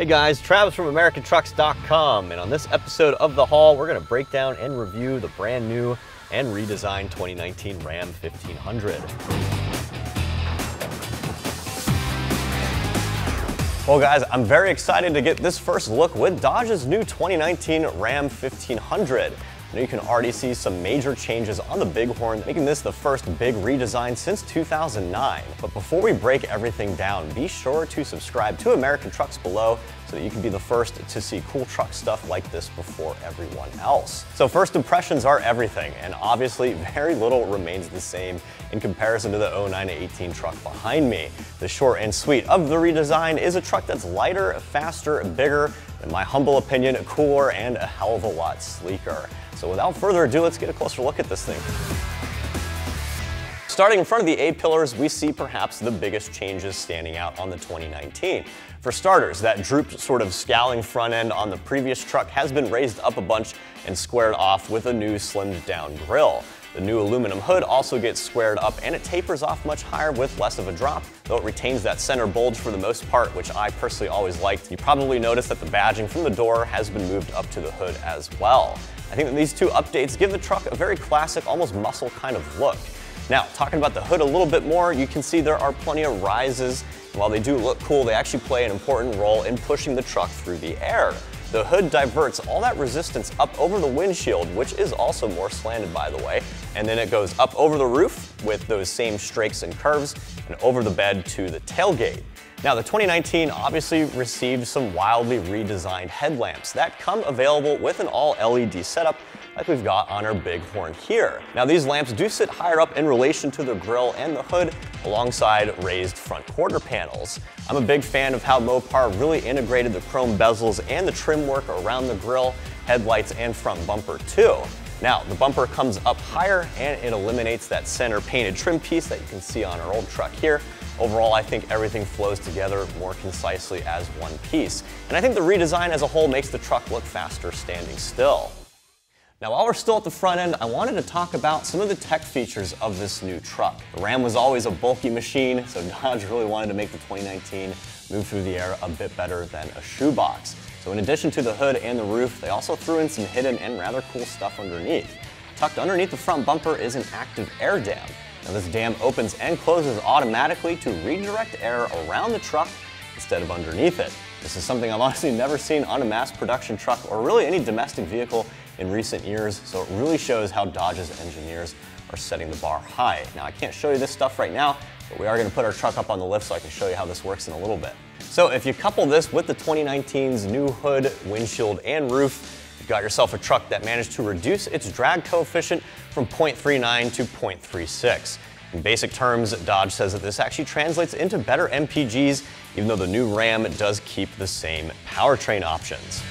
Hey guys, Travis from AmericanTrucks.com, and on this episode of The Haul, we're going to break down and review the brand new and redesigned 2019 Ram 1500. Well guys, I'm very excited to get this first look with Dodge's new 2019 Ram 1500. Now you can already see some major changes on the Bighorn, making this the first big redesign since 2009. But before we break everything down, be sure to subscribe to American Trucks below so that you can be the first to see cool truck stuff like this before everyone else. So first impressions are everything, and obviously very little remains the same in comparison to the 09-18 truck behind me. The short and sweet of the redesign is a truck that's lighter, faster, bigger, in my humble opinion, cooler, and a hell of a lot sleeker. So without further ado, let's get a closer look at this thing. Starting in front of the A-pillars, we see perhaps the biggest changes standing out on the 2019. For starters, that drooped sort of scowling front end on the previous truck has been raised up a bunch and squared off with a new slimmed down grille. The new aluminum hood also gets squared up and it tapers off much higher with less of a drop, though it retains that center bulge for the most part, which I personally always liked. You probably noticed that the badging from the door has been moved up to the hood as well. I think that these two updates give the truck a very classic, almost muscle kind of look. Now, talking about the hood a little bit more, you can see there are plenty of rises. While they do look cool, they actually play an important role in pushing the truck through the air. The hood diverts all that resistance up over the windshield, which is also more slanted by the way, and then it goes up over the roof with those same strakes and curves and over the bed to the tailgate. Now the 2019 obviously received some wildly redesigned headlamps that come available with an all LED setup like we've got on our Bighorn here. Now these lamps do sit higher up in relation to the grille and the hood alongside raised front quarter panels. I'm a big fan of how Mopar really integrated the chrome bezels and the trim work around the grille, headlights, and front bumper too. Now the bumper comes up higher and it eliminates that center painted trim piece that you can see on our old truck here. Overall, I think everything flows together more concisely as one piece. And I think the redesign as a whole makes the truck look faster standing still. Now while we're still at the front end, I wanted to talk about some of the tech features of this new truck. The Ram was always a bulky machine, so Dodge really wanted to make the 2019 move through the air a bit better than a shoebox. So in addition to the hood and the roof, they also threw in some hidden and rather cool stuff underneath. Tucked underneath the front bumper is an active air dam. Now this dam opens and closes automatically to redirect air around the truck instead of underneath it. This is something I've honestly never seen on a mass production truck or really any domestic vehicle in recent years, so it really shows how Dodge's engineers are setting the bar high. Now I can't show you this stuff right now, but we are going to put our truck up on the lift so I can show you how this works in a little bit. So if you couple this with the 2019's new hood, windshield, and roof, you've got yourself a truck that managed to reduce its drag coefficient from 0.39 to 0.36. In basic terms, Dodge says that this actually translates into better MPGs, even though the new Ram does keep the same powertrain options.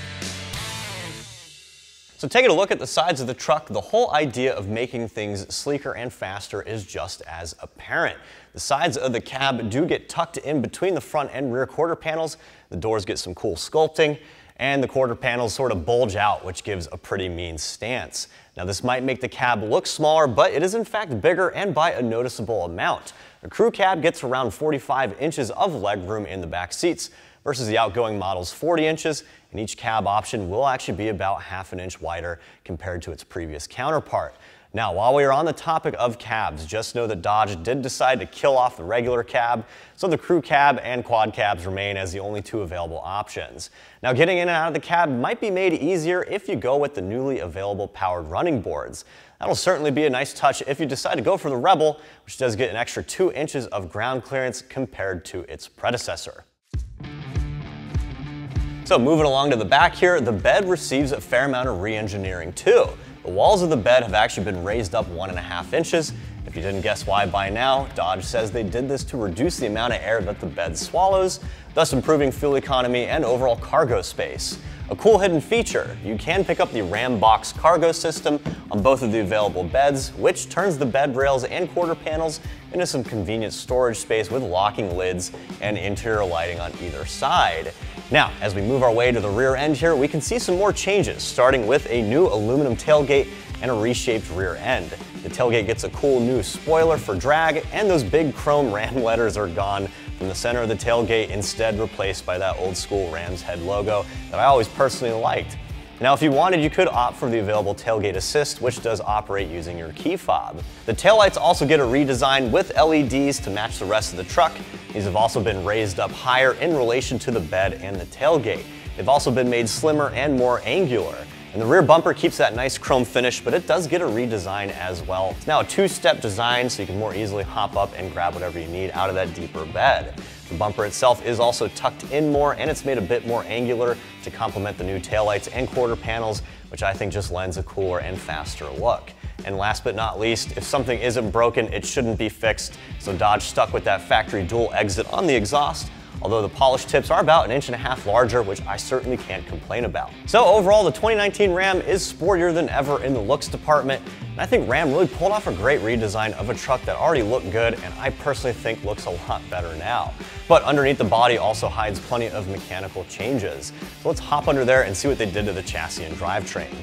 So taking a look at the sides of the truck, the whole idea of making things sleeker and faster is just as apparent. The sides of the cab do get tucked in between the front and rear quarter panels, the doors get some cool sculpting, and the quarter panels sort of bulge out, which gives a pretty mean stance. Now this might make the cab look smaller, but it is in fact bigger and by a noticeable amount. The crew cab gets around 45 inches of legroom in the back seats versus the outgoing model's 40 inches, and each cab option will actually be about half an inch wider compared to its previous counterpart. Now, while we are on the topic of cabs, just know that Dodge did decide to kill off the regular cab, so the crew cab and quad cabs remain as the only two available options. Now, getting in and out of the cab might be made easier if you go with the newly available powered running boards. That'll certainly be a nice touch if you decide to go for the Rebel, which does get an extra 2 inches of ground clearance compared to its predecessor. So moving along to the back here, the bed receives a fair amount of re-engineering too. The walls of the bed have actually been raised up 1.5 inches. If you didn't guess why by now, Dodge says they did this to reduce the amount of air that the bed swallows, thus improving fuel economy and overall cargo space. A cool hidden feature, you can pick up the Ram Box cargo system on both of the available beds, which turns the bed rails and quarter panels into some convenient storage space with locking lids and interior lighting on either side. Now, as we move our way to the rear end here, we can see some more changes, starting with a new aluminum tailgate and a reshaped rear end. The tailgate gets a cool new spoiler for drag, and those big chrome Ram letters are gone in the center of the tailgate, instead replaced by that old school Rams head logo that I always personally liked. Now, if you wanted, you could opt for the available tailgate assist, which does operate using your key fob. The taillights also get a redesign with LEDs to match the rest of the truck. These have also been raised up higher in relation to the bed and the tailgate. They've also been made slimmer and more angular. And the rear bumper keeps that nice chrome finish, but it does get a redesign as well. It's now a two-step design, so you can more easily hop up and grab whatever you need out of that deeper bed. The bumper itself is also tucked in more, and it's made a bit more angular to complement the new taillights and quarter panels, which I think just lends a cooler and faster look. And last but not least, if something isn't broken, it shouldn't be fixed, so Dodge stuck with that factory dual exit on the exhaust, although the polished tips are about 1.5 inches larger, which I certainly can't complain about. So overall, the 2019 Ram is sportier than ever in the looks department, and I think Ram really pulled off a great redesign of a truck that already looked good, and I personally think looks a lot better now. But underneath the body also hides plenty of mechanical changes. So let's hop under there and see what they did to the chassis and drivetrain.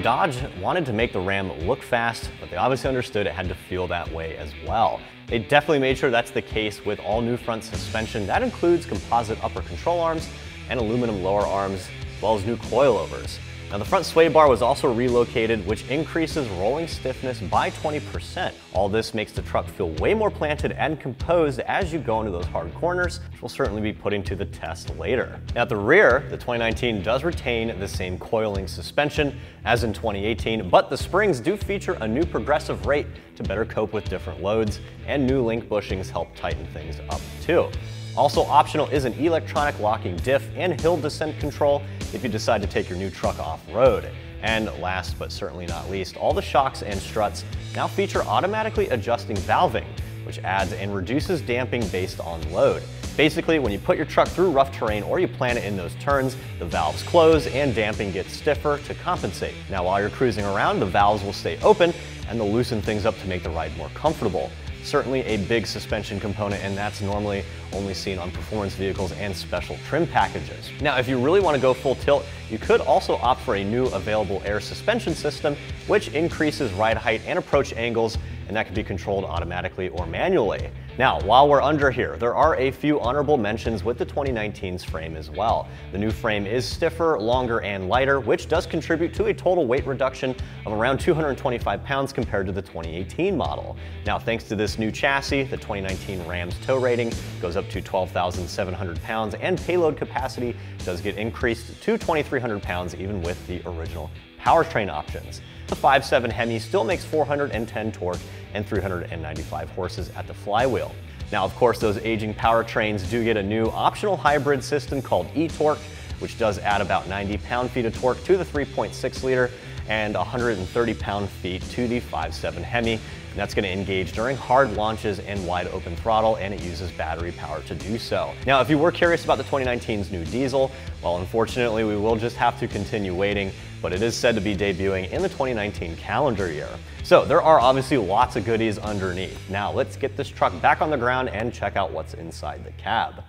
Dodge wanted to make the Ram look fast, but they obviously understood it had to feel that way as well. They definitely made sure that's the case with all new front suspension. That includes composite upper control arms and aluminum lower arms, as well as new coilovers. Now, the front sway bar was also relocated, which increases rolling stiffness by 20%. All this makes the truck feel way more planted and composed as you go into those hard corners, which we'll certainly be putting to the test later. Now, at the rear, the 2019 does retain the same coiling suspension as in 2018, but the springs do feature a new progressive rate to better cope with different loads, and new link bushings help tighten things up too. Also optional is an electronic locking diff and hill descent control if you decide to take your new truck off-road. And last but certainly not least, all the shocks and struts now feature automatically adjusting valving, which adds and reduces damping based on load. Basically, when you put your truck through rough terrain or you plan it in those turns, the valves close and damping gets stiffer to compensate. Now, while you're cruising around, the valves will stay open and they'll loosen things up to make the ride more comfortable. Certainly a big suspension component, and that's normally only seen on performance vehicles and special trim packages. Now, if you really want to go full tilt, you could also opt for a new available air suspension system, which increases ride height and approach angles, and that can be controlled automatically or manually. Now, while we're under here, there are a few honorable mentions with the 2019's frame as well. The new frame is stiffer, longer, and lighter, which does contribute to a total weight reduction of around 225 pounds compared to the 2018 model. Now, thanks to this new chassis, the 2019 Ram's tow rating goes up to 12,700 pounds, and payload capacity does get increased to 2,300 pounds even with the original powertrain options. The 5.7 Hemi still makes 410 torque and 395 horses at the flywheel. Now, of course, those aging powertrains do get a new optional hybrid system called eTorque, which does add about 90 pound-feet of torque to the 3.6 liter and 130 pound-feet to the 5.7 Hemi. And that's going to engage during hard launches and wide open throttle, and it uses battery power to do so. Now, if you were curious about the 2019's new diesel, well, unfortunately, we will just have to continue waiting, but it is said to be debuting in the 2019 calendar year. So there are obviously lots of goodies underneath. Now, let's get this truck back on the ground and check out what's inside the cab.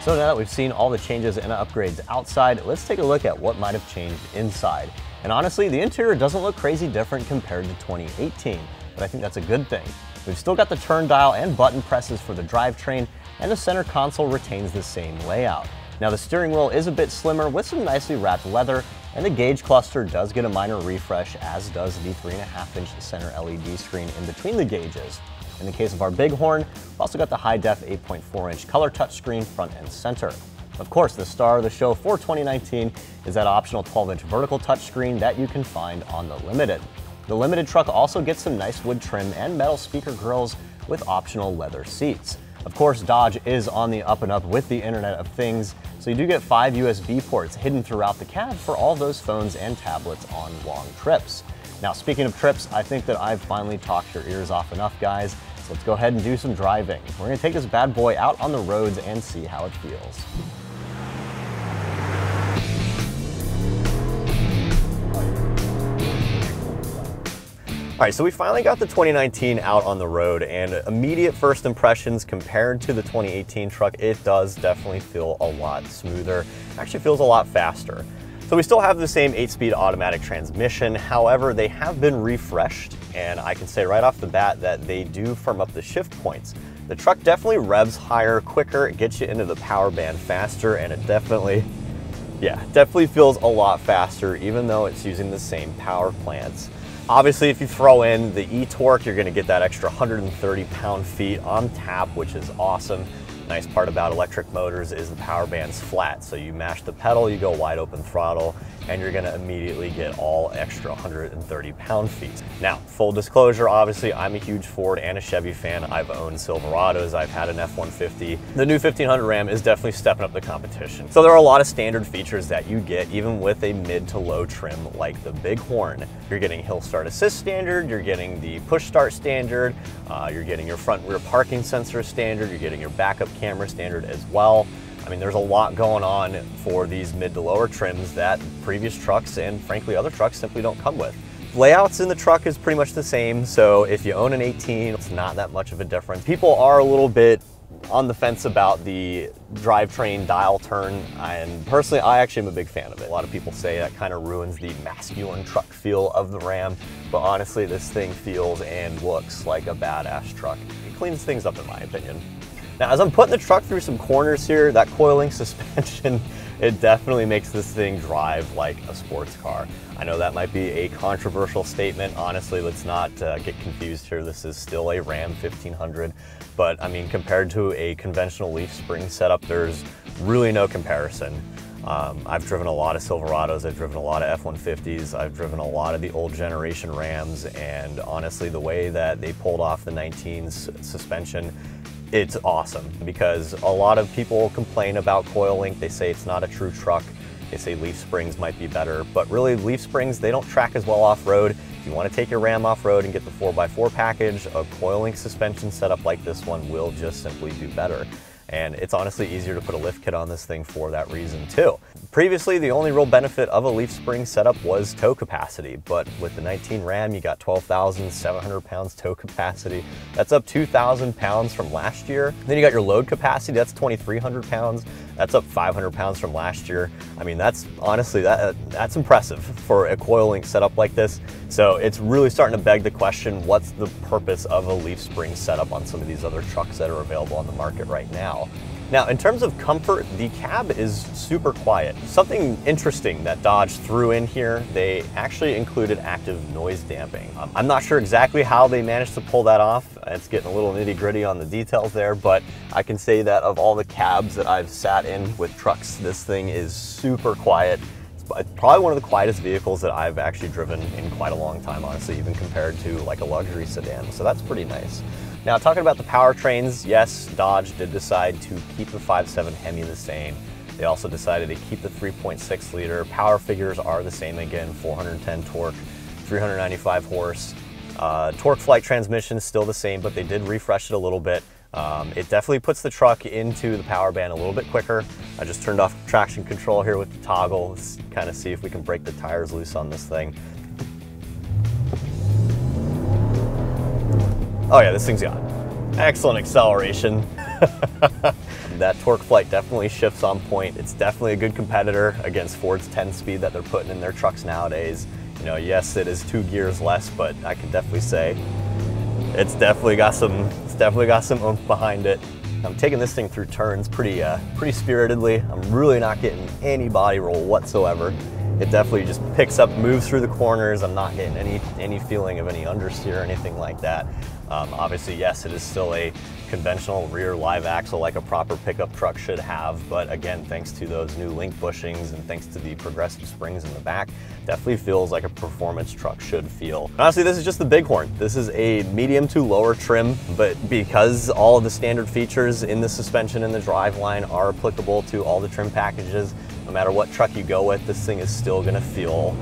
So now that we've seen all the changes and upgrades outside, let's take a look at what might have changed inside. And honestly, the interior doesn't look crazy different compared to 2018, but I think that's a good thing. We've still got the turn dial and button presses for the drivetrain, and the center console retains the same layout. Now, the steering wheel is a bit slimmer with some nicely wrapped leather, and the gauge cluster does get a minor refresh, as does the 3.5-inch center LED screen in between the gauges. In the case of our Bighorn, we've also got the high-def 8.4-inch color touchscreen front and center. Of course, the star of the show for 2019 is that optional 12-inch vertical touchscreen that you can find on the Limited. The Limited truck also gets some nice wood trim and metal speaker grills with optional leather seats. Of course, Dodge is on the up and up with the Internet of Things, so you do get 5 USB ports hidden throughout the cab for all those phones and tablets on long trips. Now, speaking of trips, I think that I've finally talked your ears off enough, guys. So let's go ahead and do some driving. We're going to take this bad boy out on the roads and see how it feels. All right, so we finally got the 2019 out on the road, and immediate first impressions compared to the 2018 truck, it does definitely feel a lot smoother. It actually feels a lot faster. So we still have the same 8-speed automatic transmission. However, they have been refreshed, and I can say right off the bat that they do firm up the shift points. The truck definitely revs higher, quicker, it gets you into the power band faster, and it definitely feels a lot faster, even though it's using the same power plants. Obviously, if you throw in the e-torque, you're gonna get that extra 130 pound-feet on tap, which is awesome. Nice part about electric motors is the power band's flat, so you mash the pedal, you go wide open throttle, and you're gonna immediately get all extra 130 pound-feet. Now, full disclosure, obviously, I'm a huge Ford and a Chevy fan. I've owned Silverados, I've had an F-150. The new 1500 Ram is definitely stepping up the competition. So there are a lot of standard features that you get even with a mid to low trim like the Bighorn. You're getting hill start assist standard, you're getting the push start standard, you're getting your front rear parking sensor standard, you're getting your backup camera standard as well. I mean, there's a lot going on for these mid to lower trims that previous trucks and frankly other trucks simply don't come with. Layouts in the truck is pretty much the same, so if you own an 18, it's not that much of a difference. People are a little bit on the fence about the drivetrain dial turn, and personally, I actually am a big fan of it. A lot of people say that kind of ruins the masculine truck feel of the Ram, but honestly, this thing feels and looks like a badass truck. It cleans things up in my opinion. Now, as I'm putting the truck through some corners here, that coiling suspension, it definitely makes this thing drive like a sports car. I know that might be a controversial statement. Honestly, let's not get confused here. This is still a Ram 1500, but I mean, compared to a conventional leaf spring setup, there's really no comparison. I've driven a lot of Silverados, I've driven a lot of F-150s, I've driven a lot of the old generation Rams, and honestly, the way that they pulled off the 19's suspension, it's awesome, because a lot of people complain about coil link. They say it's not a true truck. They say leaf springs might be better, but really leaf springs, they don't track as well off-road. If you want to take your Ram off-road and get the 4x4 package, a coil link suspension setup like this one will just simply do better. And it's honestly easier to put a lift kit on this thing for that reason too. Previously, the only real benefit of a leaf spring setup was tow capacity, but with the 19 Ram, you got 12,700 pounds tow capacity. That's up 2,000 pounds from last year. Then you got your load capacity, that's 2,300 pounds. That's up 500 pounds from last year. I mean, that's honestly, that's impressive for a coil link setup like this. So it's really starting to beg the question, what's the purpose of a leaf spring setup on some of these other trucks that are available on the market right now? Now, in terms of comfort, the cab is super quiet. Something interesting that Dodge threw in here, they actually included active noise damping. I'm not sure exactly how they managed to pull that off. It's getting a little nitty-gritty on the details there, but I can say that of all the cabs that I've sat in with trucks, this thing is super quiet. It's probably one of the quietest vehicles that I've actually driven in quite a long time, honestly, even compared to like a luxury sedan, so that's pretty nice. Now, talking about the powertrains, yes, Dodge did decide to keep the 5.7 Hemi the same. They also decided to keep the 3.6 liter. Power figures are the same again, 410 torque, 395 horse. TorqueFlite transmission is still the same, but they did refresh it a little bit. It definitely puts the truck into the power band a little bit quicker. I just turned off traction control here with the toggle. Let's kind of see if we can break the tires loose on this thing. Oh yeah, this thing's got excellent acceleration. That TorqueFlite definitely shifts on point. It's definitely a good competitor against Ford's 10-speed that they're putting in their trucks nowadays. You know, yes, it is 2 gears less, but I can definitely say it's definitely got some oomph behind it. I'm taking this thing through turns pretty spiritedly. I'm really not getting any body roll whatsoever. It definitely just picks up, moves through the corners. I'm not getting any feeling of any understeer or anything like that. Obviously, yes, it is still a conventional rear live axle like a proper pickup truck should have, but again, thanks to those new link bushings and thanks to the progressive springs in the back, definitely feels like a performance truck should feel. Honestly, this is just the Bighorn. This is a medium to lower trim, but because all of the standard features in the suspension and the driveline are applicable to all the trim packages, no matter what truck you go with, this thing is still gonna feel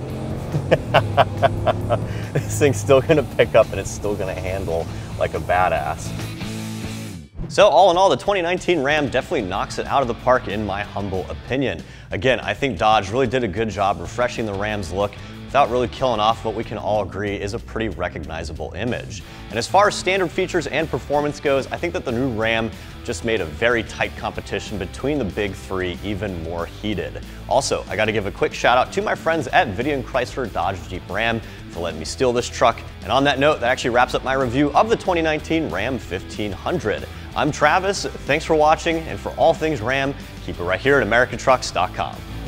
this thing's still gonna pick up and it's still gonna handle like a badass. So all in all, the 2019 Ram definitely knocks it out of the park in my humble opinion. Again, I think Dodge really did a good job refreshing the Ram's look, without really killing off what we can all agree is a pretty recognizable image. And as far as standard features and performance goes, I think that the new Ram just made a very tight competition between the big three even more heated. Also, I gotta give a quick shout out to my friends at Vidian Chrysler Dodge Jeep Ram for letting me steal this truck. And on that note, that actually wraps up my review of the 2019 Ram 1500. I'm Travis, thanks for watching, and for all things Ram, keep it right here at AmericanTrucks.com.